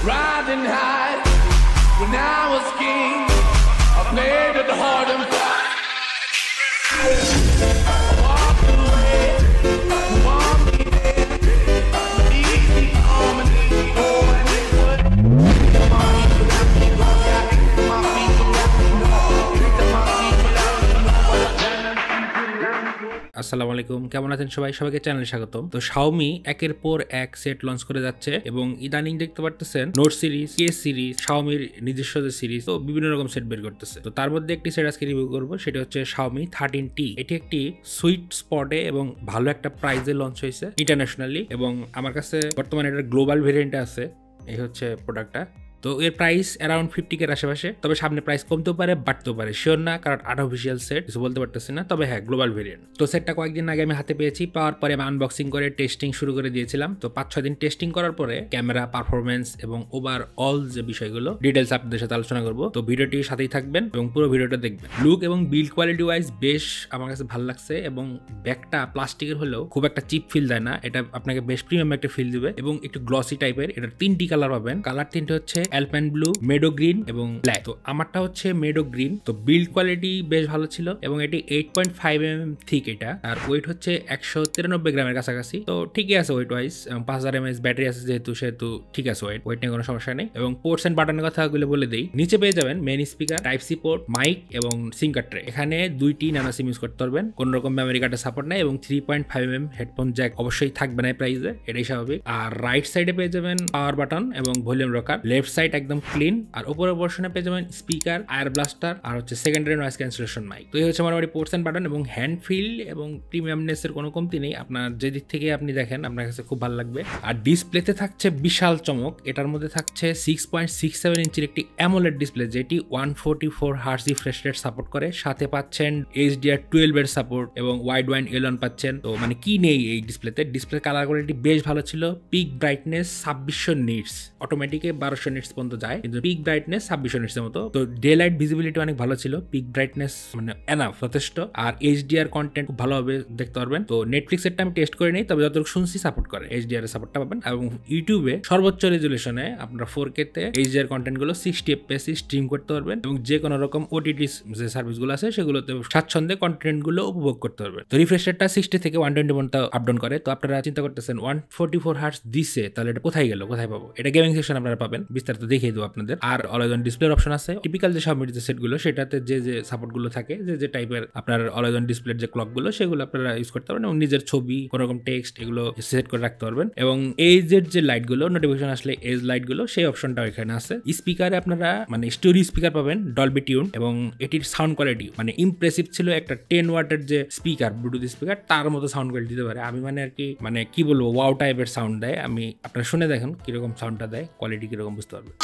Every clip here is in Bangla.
Riding high when I was king. I played at the hard and fast. I walked away. You want me there? Easy on and easy on and it would. My people out, keep on out. My people out, my people out. আসসালামু আলাইকুম, কেমন আছেন সবাই? সবাইকে চ্যানেলে স্বাগতম। তো Xiaomi একের পর এক সেট লঞ্চ করে যাচ্ছে এবং ইদানিং দেখতে পারতেছেন নোট সিরিজ, কে সিরিজ, Xiaomiর নিজস্ব যে সিরিজ, তো বিভিন্ন রকম সেট বের করতেছে। তো তার মধ্যে একটি সেট আজকে রিভিউ করব, সেটা হচ্ছে Xiaomi 13T। এটি একটি সুইট স্পটে এবং ভালো একটা প্রাইসে লঞ্চ হয়েছে ইন্টারন্যাশনালি, এবং আমার কাছে বর্তমানে এটার গ্লোবাল ভেরিয়েন্টে আছে। এই হচ্ছে প্রোডাক্টটা। তো এর প্রাইস অ্যারাউন্ড 50K এর আশেপাশে, তবে সামনে প্রাইস কমতেও পারে বাড়তেও পারে, শিওর না, কারণ আর্টিফিশিয়াল সেট কিছু বলতে পারতেছি না। তবে হ্যাঁ, গ্লোবাল ভেরিয়েন্ট। তো সেটটা কয়েকদিন আগে আমি হাতে পেয়েছি, পাওয়ার পরে আমি আনবক্সিং করে টেস্টিং শুরু করে দিয়েছিলাম। তো 5-6 দিন টেস্টিং করার পরে ক্যামেরা পারফরমেন্স এবং ওভারঅল যে বিষয়গুলো ডিটেলস আপনাদের সাথে আলোচনা করবো। তো ভিডিওটির সাথেই থাকবেন এবং পুরো ভিডিওটা দেখবেন। লুক এবং বিল্ড কোয়ালিটি ওয়াইজ বেশ আমার কাছে ভালো লাগছে, এবং ব্যাগটা প্লাস্টিকের হলেও খুব একটা চিপ ফিল দেয় না, এটা আপনাকে বেশ প্রিমিয়াম একটা ফিল দিবে এবং একটু গ্লসি টাইপের। এটার 3টি কালার পাবেন। কালার 3টে হচ্ছে অ্যালপাইন ব্লু, মেডো গ্রিন এবং ব্ল্যাক। তো আমারটা হচ্ছে মেডো গ্রিন। তো বিল্ড কোয়ালিটি বেশ ভালো ছিল এবং এটি 8.5mm থিক এটা, আর ওয়েট হচ্ছে 193 গ্রামের কাছাকাছি। তো ঠিকই আছে ওয়েট ওয়াইজ, এবং 5000 mAh ব্যাটারি আছে সেহেতু ঠিক আছে, ওয়েট নিয়ে কোনো সমস্যা নেই। এবং পোর্টস এন্ড বাটনের কথাগুলো বলে দেই। নিচে পেয়ে যাবেন main speaker, type C port, mic এবং সিম কার্ড ট্রে। এখানে 2টি ন্যানো সিম ইউজ করতে পারবেন, কোন রকম মেমোরি কার্ডের সাপোর্ট নাই, এবং 3.5mm হেডফোন জ্যাক অবশ্যই থাকবে না প্রাইসে, এটাই স্বাভাবিক। আর রাইট সাইডে পেয়ে যাবেন পাওয়ার বাটন এবং ভলিউম রকার। লেফট সাইড একদম ক্লিন, আর উপরের পোর্শনে পেয়ে যাবেন স্পিকার, আয়ার ব্লাস্টার, আর হচ্ছে সেকেন্ডারি নয়েজ ক্যান্সেলেশন মাইক। তো এই হচ্ছে মোটামুটি পোর্টস এন্ড বাটন, এবং হ্যান্ড ফিল এবং প্রিমিয়ামনেস এর কোনো কমতি নেই। আপনার যে দিক থেকে আপনি দেখেন আপনার কাছে খুব ভালো লাগবে। আর ডিসপ্লেতে থাকছে বিশাল চমক। এটার মধ্যে থাকছে 6.67 ইঞ্চির একটি অ্যামোলেড ডিসপ্লে, যেটি 144 হার্জ রিফ্রেশ রেট সাপোর্ট করে। সাথে পাচ্ছেন HDR12 এর সাপোর্ট এবং ওয়াইড ওয়াইড এলন পাচ্ছেন। তো মানে কি নেই এই ডিসপ্লেতে? ডিসপ্লে কালার কোয়ালিটি বেশ ভালো ছিল। পিক ব্রাইটনেস 2600 নিটস, অটোমেটিকে 1200 নিটস পর্যন্ত যায়, কিন্তু পিক ব্রাইটনেস 2600 নিটসের মতো। তো ডে লাইট ভিজিবিলিটি অনেক ভালো ছিল, পিক ব্রাইটনেস মানে এনাফ, যথেষ্ট। আর HDR কন্টেন্ট খুব ভালোভাবে দেখতে পারবেন। তো নেটফ্লিক্স এরটা আমি টেস্ট করে নিই, তবে যতটুকু শুনছি সাপোর্ট করে, HDR এর সাপোর্টটা পাবেন। এবং ইউটিউবে সর্বোচ্চ রেজুলেশনে আপনারা 4K তে HDR কন্টেন্ট গুলো 60 FPS স্ট্রিম করতে পারবেন, এবং যে কোনো রকম OTT যে সার্ভিসগুলো আছে সেগুলোতে স্বাচ্ছন্দ্যে কন্টেন্ট গুলো উপভোগ করতে পারবেন। তো রিফ্রেশ রেটটা 60 থেকে 120 পর্যন্ত আপ ডাউন করে। তো আপনারা চিন্তা করতেছেন 144 হার্টজ দিছে, তাহলে এটা কোথায় গেল, কোথায় পাবো? এটা গেমিং সেকশন আপনারা পাবেন, বিস্তারিত দেখিয়ে দেবো আপনাদের। আর অলওয়েজ অন ডিসপ্লের অপশন আছে। টিপিক্যাল যে Xiaomi যে সেটগুলো, সেটাতে যে সাপোর্ট গুলো থাকে, যে টাইপের আপনার অলওয়েজ অন ডিসপ্লের যে ক্লক গুলো, সেগুলো আপনারা ইউজ করতে পারবেন, এবং নিজের ছবি, কোনো রকম টেক্সট, এগুলো সেট করে রাখতে পারবেন। এবং এজের যে লাইট গুলো, নোটিফিকেশন আসলে এজ লাইট গুলো, সেই অপশনটাও এখানে আছে। স্পিকারে আপনারা মানে স্টোরি স্পিকার পাবেন, ডলবি টিউন, এবং এটির সাউন্ড কোয়ালিটি মানে ইমপ্রেসিভ ছিল। একটা 10 ওয়াটের যে স্পিকার, ব্লুটুথ স্পিকার, তার মতো সাউন্ড কোয়ালিটি দিতে পারে। আমি মানে আর কি মানে কি বলবো, ওয়াও টাইপের সাউন্ড দেয়। আমি আপনারা শুনে দেখেন কিরকম সাউন্ডটা দেয়, কোয়ালিটি কিরকম বুঝতে পারবেন।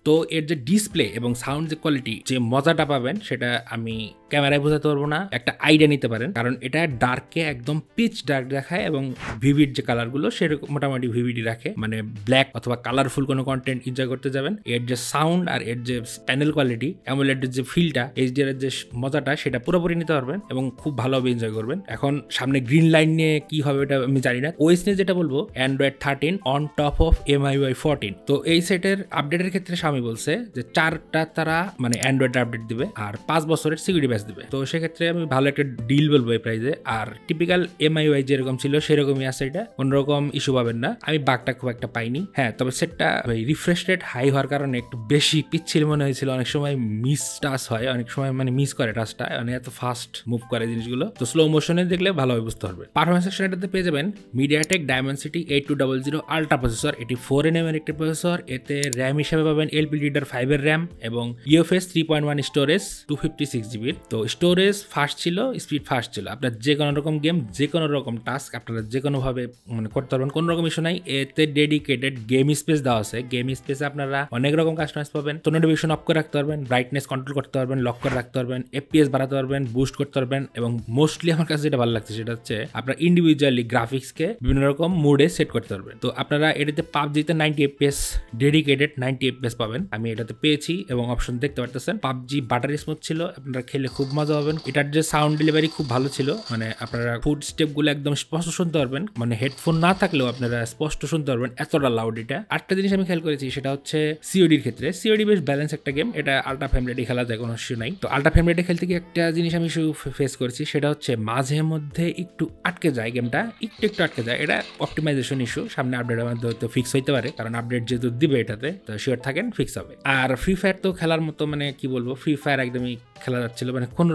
তো এর যে ডিসপ্লে এবং সাউন্ড যে কোয়ালিটি, যে মজাটা পাবেন, সেটা আমি ক্যামেরায় বোঝাতে পারবো না, একটা আইডিয়া নিতে পারেন। কারণ এটা ডার্কে একদম পিচ ডার্ক দেখায়, এবং ভিভিড যে কালারগুলো সেরকম মোটামুটি ভিভিডই রাখে। মানে ব্ল্যাক অথবা কালারফুল কোনো কন্টেন্ট এনজয় করতে যাবেন, এর যে সাউন্ড আর এর যে প্যানেল কোয়ালিটি, অ্যামোলেডের যে ফিলটা, HDR এর যে মজাটা, সেটা পুরোপুরি নিতে পারবেন এবং খুব ভালোভাবে এনজয় করবেন। এখন সামনে গ্রিন লাইন নিয়ে কি হবে এটা আমি জানি না। ওএস নিয়ে যেটা বলবো, Android 13 on top of MIUI 14। তো এই সেটের আপডেটের ক্ষেত্রে Xiaomi বলছে যে 4টা তারা মানে অ্যান্ড্রয়েড আপডেট দিবে আর 5 বছরের সিকিউরিটি প্যাচ দিবে। তো সেক্ষেত্রে আমি ভালো একটা ডিল বলবো এই প্রাইসে। আর টিপিক্যাল MIUI যেরকম ছিল সেরকমই আছে, এটা কোনোরকম ইস্যু পাবেন না। আমি বাগটা খুব একটা পাইনি। হ্যাঁ, তবে সেটটা রিফ্রেশ রেট হাই হওয়ার কারণে একটু বেশি পিচ্ছিল মনে হয়েছিল। অনেক সময় মিস টাচ হয়, অনেক সময় মানে মিস করে টাচটা, মানে এত ফাস্ট মুভ করে জিনিসগুলো। তো স্লো মোশনে দেখলে ভালোভাবে বুঝতে পারবে। পারফরমেন্স সেকশন এটাতে পেয়ে যাবেন MediaTek Dimensity 8200 আলট্রা প্রসেসর। এটি 4nm এর একটি প্রসেসর। এতে র্যাম হিসেবে পাবেন LPDDR5 এর র্যাম এবং UFS 3.1 স্টোরেজ 256GB। তো স্টোরেজ ফাস্ট ছিল, স্পিড ফাস্ট ছিল। আপনার যে কোনো রকম গেম, যে কোনো রকম টাস্ক আপনারা যে কোনো ভাবে মানে করতে পারবেন, কোনো রকম ইস্যু নাই। এতে ডেডিকেটেড গেম স্পেস দেওয়া আছে। গেম স্পেসে আপনারা অনেক রকম কাস্টমাইজ পাবেন। তো নোটিফিকেশন অফ করে রাখতে পারবেন, ব্রাইটনেস কন্ট্রোল করতে পারবেন, লক করে রাখতে পারবেন, FPS বাড়াতে পারবেন, বুস্ট করতে পারবেন, এবং মোস্টলি আমার কাছে যেটা ভালো লাগছে সেটা হচ্ছে আপনার ইন্ডিভিজুয়ালি গ্রাফিক্সকে বিভিন্ন রকম মোডে সেট করতে পারবেন। তো আপনারা এটাতে PUBG-তে 90 FPS ডেডিকেটেড 90 FPS পাবেন। পাবেন, আমি এটাতে পেয়েছি এবং অপশন দেখতে পারতেছেন। পাবজি বাটার স্মুথ ছিল, আপনারা খেলে খুব মজা পাবেন। এটার যে সাউন্ড ডেলিভারি খুব ভালো ছিল, মানে আপনারা ফুড স্টেপ গুলো একদম স্পষ্ট শুনতে পারবেন, মানে হেডফোন না থাকলেও আপনারা স্পষ্ট শুনতে পারবেন, এতটা লাউড এটা। আরেকটা জিনিস আমি খেয়াল করেছি, সেটা হচ্ছে সিওডির ক্ষেত্রে। সিওডি বেশ ব্যালেন্স একটা গেম, এটা আল্ট্রা ফ্রেম রেটে খেলা যায়, কোনো ইস্যু নাই। তো আল্ট্রা ফ্রেম রেটে খেলতে গিয়ে একটা জিনিস আমি শুধু ফেস করেছি, সেটা হচ্ছে মাঝে মধ্যে একটু আটকে যায় গেমটা, একটু আটকে যায়। এটা অপটিমাইজেশন ইস্যু, সামনে আপডেটের মধ্যে হয়তো ফিক্স হইতে পারে, কারণ আপডেট যেহেতু দিবে এটাতে, তো শিওর থাকেন ফিক্স হবে। আর ফ্রি ফায়ার তো খেলার মতো, মানে কি বলবো, ফ্রি ফায়ার একদমই খেলা যাচ্ছিল, মানে কোনো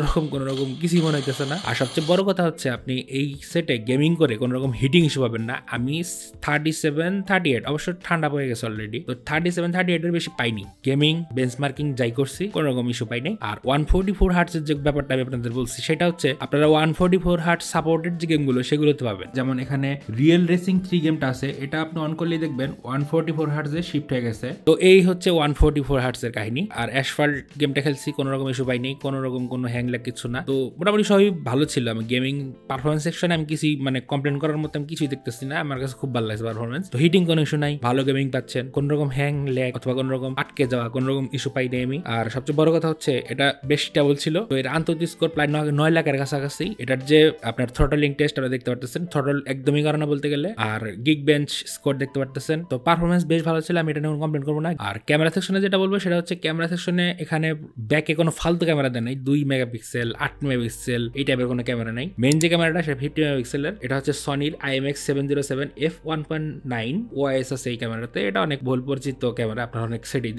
রকম কিছুই মনে হইতেছে না। আর সবচেয়ে বড় কথা হচ্ছে আপনি এই সেটে গেমিং করে কোনো রকম হিটিং ইস্যু পাবেন না। আমি 37, 38 অবশ্য ঠান্ডা পড়ে গেছে অলরেডি, তো 37, 38 এর বেশি পাইনি। গেমিং বেঞ্চমার্কিং যাই করছি, কোনো রকম ইস্যু পাইনি। আর 144 হার্টজের যে ব্যাপারটা আমি আপনাদের বলছি, সেটা হচ্ছে আপনারা 144 হার্টজ সাপোর্টেড যে গেমগুলো সেগুলোতে পাবেন। যেমন এখানে রিয়েল রেসিং 3 গেমটা আছে, এটা আপনি অন করলেই দেখবেন 144 হার্টজে শিফট হয়ে গেছে। তো এই হচ্ছে 144 হার্টজের কাহিনী। আর অ্যাসফাল্ট গেমটা খেলছি, কোনো রকম ইস্যু পাইনি, কোনো রকম কোনো হ্যাং ল্যাগ কিছু না। তো মোটামুটি সবই ভালো ছিল। আমি গেমিং পারফরমেন্স সেকশনে আমি কিছুই মানে কমপ্লেন করার মতো আমি কিছুই দেখতেছি না, আমার কাছে খুব ভালো লাগছে পারফরমেন্স। তো হিটিং কোনো ইস্যু নাই, ভালো গেমিং পাচ্ছেন, কোনো রকম হ্যাং ল্যাগ অথবা কোনো রকম আটকে যাওয়া কোনো রকম ইস্যু পাইনি আমি। আর সবচেয়ে বড় কথা হচ্ছে এটা বেশ স্টেবল ছিল। তো এর আন্তর্জাতিক স্কোর প্রায় 9 লাখের কাছাকাছি। এটার যে আপনার থ্রটলিং টেস্ট আপনারা দেখতে পারতেছেন, থ্রটল একদমই কারণ বলতে গেলে। আর গিগ বেঞ্চ স্কোর দেখতে পারতেছেন। তো পারফরমেন্স বেশ ভালো ছিল, আমি এটা নিয়ে কমপ্লেন করবো না। আর ক্যামেরা সেকশনে যেটা বলবো সেটা হচ্ছে, ক্যামেরা সেকশনে এখানে ব্যাকে কোনো ফালতু ক্যামেরা দেয় নাই। 2 মেগাপিক্সেল, 8 মেগাপিক্সেল এই টাইপের কোনো ক্যামেরা নাই। মেইন যে ক্যামেরাটা সেটা 50 মেগাপিক্সেলের, এটা হচ্ছে সনির IMX 707 f1.9 ওআইএস আছে এই ক্যামেরাতে। এটা অনেক বহুল পরিচিত ক্যামেরা, আপনারা অনেক সেটি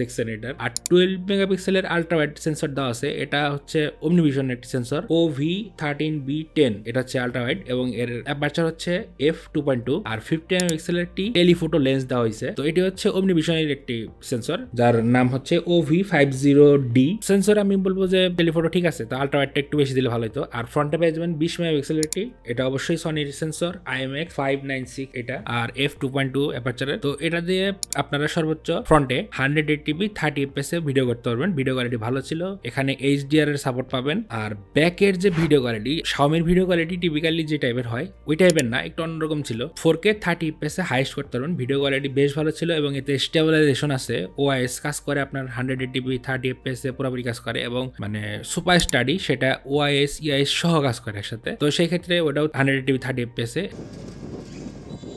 দেখছেন এটার। আর 12 মেগাপিক্সেলের আল্ট্রা ওয়াইড সেন্সর দেওয়া আছে, এটা হচ্ছে ওমনিভিশন একটি সেন্সর OV13B10, এটা হচ্ছে আল্ট্রা ওয়াইড এবং এর অ্যাপারচার হচ্ছে f2.2। আর 50 মেগাপিক্সেলের একটি টেলিফোটো লেন্স দেওয়া হয়েছে। তো এটি হচ্ছে ওমনিভিশনের একটি সেন্সর, যার নাম হচ্ছে OV50D সেন্সর। আমি বলবো যে টেলিফোটো ঠিক আছে, তো আল্ট্রা ওয়াইডটা একটু বেশি দিলে ভালো হতো। আর ফ্রন্টে পেয়ে যাবেন 20 মেগাপিক্সেলের একটি, এটা অবশ্যই সনির সেন্সর IMX 596 এটা, আর f2.2 অ্যাপারচারের। তো এটা দিয়ে আপনারা সর্বোচ্চ ফ্রন্টে 180p 30fps এ ভিডিও করতে পারবেন। ভিডিও কোয়ালিটি ভালো ছিল, এখানে HDR এর সাপোর্ট পাবেন। আর ব্যাকের যে video quality, Xiaomi video quality typically যে টাইপের হয় ওই টাইপের না, একটু অন্যরকম ছিল। 4K 30fps এ হাইস্ট করতে পারবেন। ভিডিও কোয়ালিটি বেশ ভালো ছিল এবং এতে স্টেবিলাইজেশন আছে, ওআইএস কাজ করে আপনার 180p 30fps এ পুরোপুরি কাজ করে, এবং মানে সুপার স্টাডি সেটা ওআইএস ইআইএস সহ কাজ করে একসাথে। তো সেই ক্ষেত্রে ওটাও 180p 30fps এ।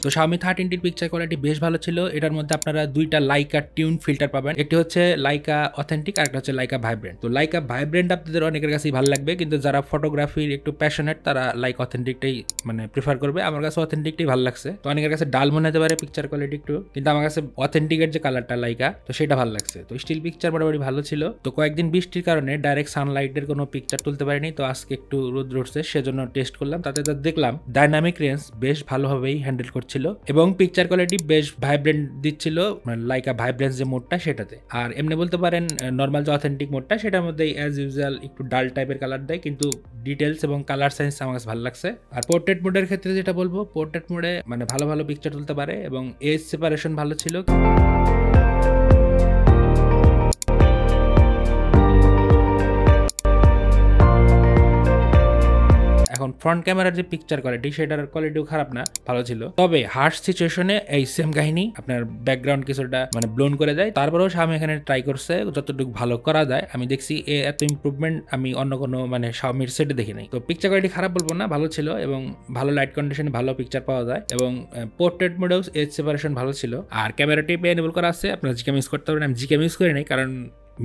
তো Xiaomi 13টির পিকচার কোয়ালিটি বেশ ভালো ছিল। এটার মধ্যে আপনারা দুইটা লাইকা টিউন ফিল্টার পাবেন, একটি হচ্ছে লাইকা অথেন্টিক আর একটা হচ্ছে লাইকা ভাইব্রেন্ট। তো লাইকা ভাইব্রেন্ট আপনাদের অনেকের কাছেই ভালো লাগবে, কিন্তু যারা ফটোগ্রাফির একটু প্যাশনেট তারা লাইকা অথেন্টিকটাই মানে প্রিফার করবে। আমার কাছে অথেন্টিকটাই ভালো লাগছে। তো অনেকের কাছে ডাল মনে হতে পারে পিকচার কোয়ালিটি একটু, কিন্তু আমার কাছে অথেন্টিকের যে কালারটা লাইকা, তো সেটা ভালো লাগছে। তো স্টিল পিকচার মোটামুটি ভালো ছিল। তো কয়েকদিন বৃষ্টির কারণে ডাইরেক্ট সানলাইটের কোনো পিকচার তুলতে পারিনি, তো আজকে একটু রোদ উঠছে সেজন্য টেস্ট করলাম। তাতে দেখলাম ডাইনামিক রেঞ্জ বেশ ভালোভাবেই হ্যান্ডেল করছিল এবং পিকচার কোয়ালিটি বেশ ভাইব্রেন্ট দিচ্ছিল, লাইকা ভাইব্রেন্স যে মোডটা সেটাতে। আর এমনি বলতে পারেন নর্মাল যে অথেন্টিক মোডটা সেটার মধ্যে অ্যাজ ইউজুয়াল একটু ডাল টাইপের কালার দেয়, কিন্তু ডিটেলস এবং কালার সাইন্স আমার কাছে ভালো লাগছে। আর পোর্ট্রেট মোডের ক্ষেত্রে যেটা বলবো, পোর্ট্রেট মোডে মানে ভালো ভালো পিকচার তুলতে পারে এবং এজ সেপারেশন ভালো ছিল। এখন ফ্রন্ট ক্যামেরার যে পিকচার কোয়ালিটি সেটার কোয়ালিটিও খারাপ না, ভালো ছিল। তবে হার্শ সিচুয়েশনে এই সেম কাহিনী, আপনার ব্যাকগ্রাউন্ড কিছুটা মানে ব্লোন করে দেয়। তারপরেও Xiaomi এখানে ট্রাই করছে যতটুকু ভালো করা যায়। আমি দেখছি এত ইমপ্রুভমেন্ট আমি অন্য কোনো মানে Xiaomiর সেটে দেখি নাই। তো পিকচার কোয়ালিটি খারাপ বলবো না, ভালো ছিল এবং ভালো লাইট কন্ডিশনে ভালো পিকচার পাওয়া যায় এবং পোর্ট্রেট মোডেও এজ সেপারেশন ভালো ছিল। আর ক্যামেরাটি এনেবল করা আছে, আপনারা জিক্যাম ইউজ করতে পারেন। আমি জিক্যাম ইউজ করি নাই কারণ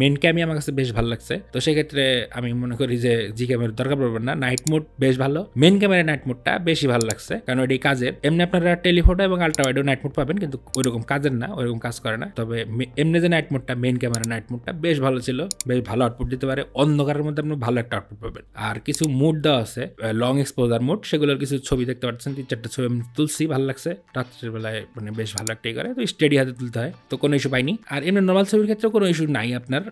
মেন ক্যামই আমার কাছে বেশ ভালো লাগছে। তো সেক্ষেত্রে আমি মনে করি যে জি ক্যামের দরকার পড়বে না। নাইট মোড বেশ ভালো, মেন ক্যামেরা নাইট মোডটা বেশি ভালো লাগছে কারণ ওইটি কাজের। এমনি আপনারা টেলিফোটো এবং আল্ট্রা ওয়াইডও নাইট মোড পাবেন, কিন্তু ওইরকম কাজের না, ওইরকম কাজ করে না। তবে এমনি যে নাইট মোডটা, মেন ক্যামেরা নাইট মোডটা বেশ ভালো ছিল, বেশ ভালো আউটপুট দিতে পারে। অন্ধকারের মধ্যে আপনি ভালো একটা আউটপুট পাবেন। আর কিছু মুড দেওয়া আছে, লং এক্সপোজার মুড, সেগুলোর কিছু ছবি দেখতে পাচ্ছেন, 3-4টা ছবি আমি তুলছি, ভালো লাগছে। রাত্রের বেলায় মানে বেশ ভালো একটা করে, তো স্টেডি হাতে তুলতে হয়, তো কোনো ইস্যু পাইনি। আর এমনি নর্মাল ছবির ক্ষেত্রে কোনো ইস্যু নাই আপনার,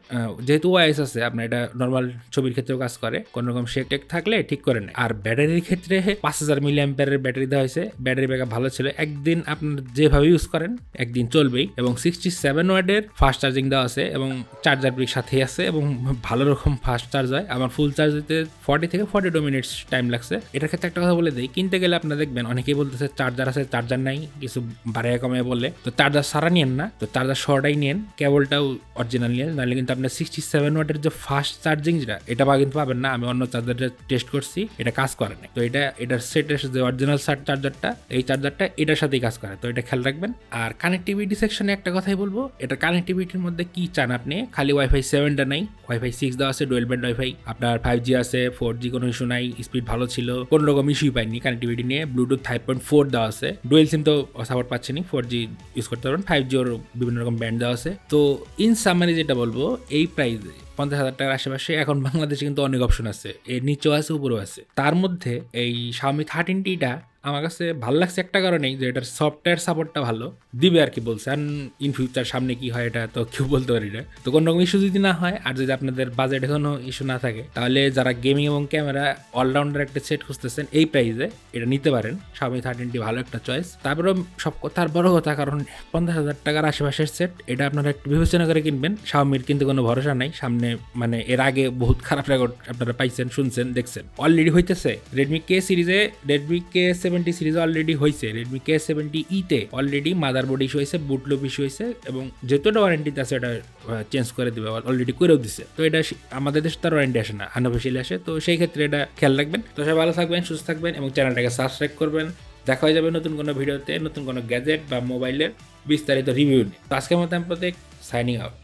যেহেতু ওআইএস আছে আপনার এটা নর্মাল ছবির ক্ষেত্রেও কাজ করে, কোনো রকম শেক টেক থাকলে ঠিক করে নেয়। আর ব্যাটারির ক্ষেত্রে 5000 মিলি অ্যাম্পিয়ারের ব্যাটারি দেওয়া হয়েছে, ব্যাটারি ব্যাকআপ ভালো ছিল, একদিন আপনার যেভাবে ইউজ করেন একদিন চলবেই। এবং 67 ওয়াটের ফাস্ট চার্জিং দেওয়া আছে এবং চার্জার ব্রিক সাথে আছে এবং ভালো রকম ফাস্ট চার্জ হয়। আমার ফুল চার্জ দিতে 40 থেকে 42 মিনিটস টাইম লাগছে। এটার ক্ষেত্রে একটা কথা বলে দিই, কিনতে গেলে আপনারা দেখবেন অনেকেই বলতেছে চার্জার আছে, চার্জার নাই, কিছু বাড়ায় কমায় বলে, তো চার্জার সারা নিয়েন না, তো চার্জার সরাই নিয়েন, কেবলটাও অরিজিনাল নিয়েন, নাহলে কিন্তু আপনার 67 ওয়াটের যে ফাস্ট চার্জিং যেটা এটা কিন্তু পাবেন না। আমি অন্য চার্জারটা টেস্ট করছি, এটা কাজ করে না। তো এটার সেটের যে অরিজিনাল চার্জারটা, এই চার্জারটা এটার সাথেই কাজ করে, তো এটা খেয়াল রাখবেন। আর কানেক্টিভিটি সেকশনে একটা কথাই বলবো, এটা কানেক্টিভিটির মধ্যে কি চান আপনি, খালি ওয়াইফাই 7টা নাই, ওয়াইফাই 6 দেওয়া আছে, ডুয়েল ব্যান্ড ওয়াইফাই, আপনার 5G আছে, 4G কোনো ইস্যু নাই, স্পিড ভালো ছিল, কোনো রকম ইস্যুই পাইনি কানেক্টিভিটি নিয়ে। ব্লুটুথ 5.4 দেওয়া আছে, ডুয়েল সিম তো সাপোর্ট পাচ্ছেনি, 4G ইউজ করতে পারবেন, 5G ওর বিভিন্ন রকম ব্যান্ড দেওয়া আছে। তো ইন সামারি যেটা বলবো, এই প্রাইসে 50,000 টাকার আশেপাশে এখন বাংলাদেশে কিন্তু অনেক অপশন আছে, এর নিচেও আছে উপরেও আছে। তার মধ্যে এই Xiaomi 13Tটা আমার কাছে ভালো লাগছে একটা কারণেই, যে এটার সফটওয়্যার সাপোর্টটা ভালো দিবে আর কি বলছে। আর ইন ফিউচার সামনে কি হয় এটা তো কেউ বলতে পারি না। তো কোনো রকম ইস্যু যদি না হয়, আর যদি আপনাদের বাজেটে কোনো ইস্যু না থাকে, তাহলে যারা গেমিং এবং ক্যামেরা অলরাউন্ডার একটা সেট খুঁজতেছেন এই প্রাইসে এটা নিতে পারেন। Xiaomi 13T ভালো একটা চয়েস। তারপরেও সব কথার বড় কথা, কারণ 50,000 টাকার আশেপাশের সেট, এটা আপনারা একটু বিবেচনা করে কিনবেন। Xiaomiর কিন্তু কোনো ভরসা নাই, সামনে মানে এর আগে বহুত খারাপ রেকর্ড আপনারা পাইছেন, শুনছেন, দেখছেন, অলরেডি হইতেছে। রেডমি K70 সিরিজে অলরেডি হয়েছে, রেডমি K70E তে অলরেডি মাদারবোর্ড ইস্যু হয়েছে, বুটলুপ ইস্যু হয়েছে, এবং যেহেতু এটা ওয়ারেন্টিতে আছে এটা চেঞ্জ করে দেবে, অলরেডি করেও দিচ্ছে। তো এটা আমাদের দেশে তার ওয়ারেন্টি আসে না, আনঅফিসিয়ালি আসে, তো সেই ক্ষেত্রে এটা খেয়াল রাখবেন। তো সবাই ভালো থাকবেন, সুস্থ থাকবেন এবং চ্যানেলটাকে সাবস্ক্রাইব করবেন। দেখা হয়ে যাবে নতুন কোনো ভিডিওতে, নতুন কোনো গ্যাজেট বা মোবাইলের বিস্তারিত রিভিউ নিয়ে। তো আজকের মতো আমি প্রত্যেক সাইনিং আউট।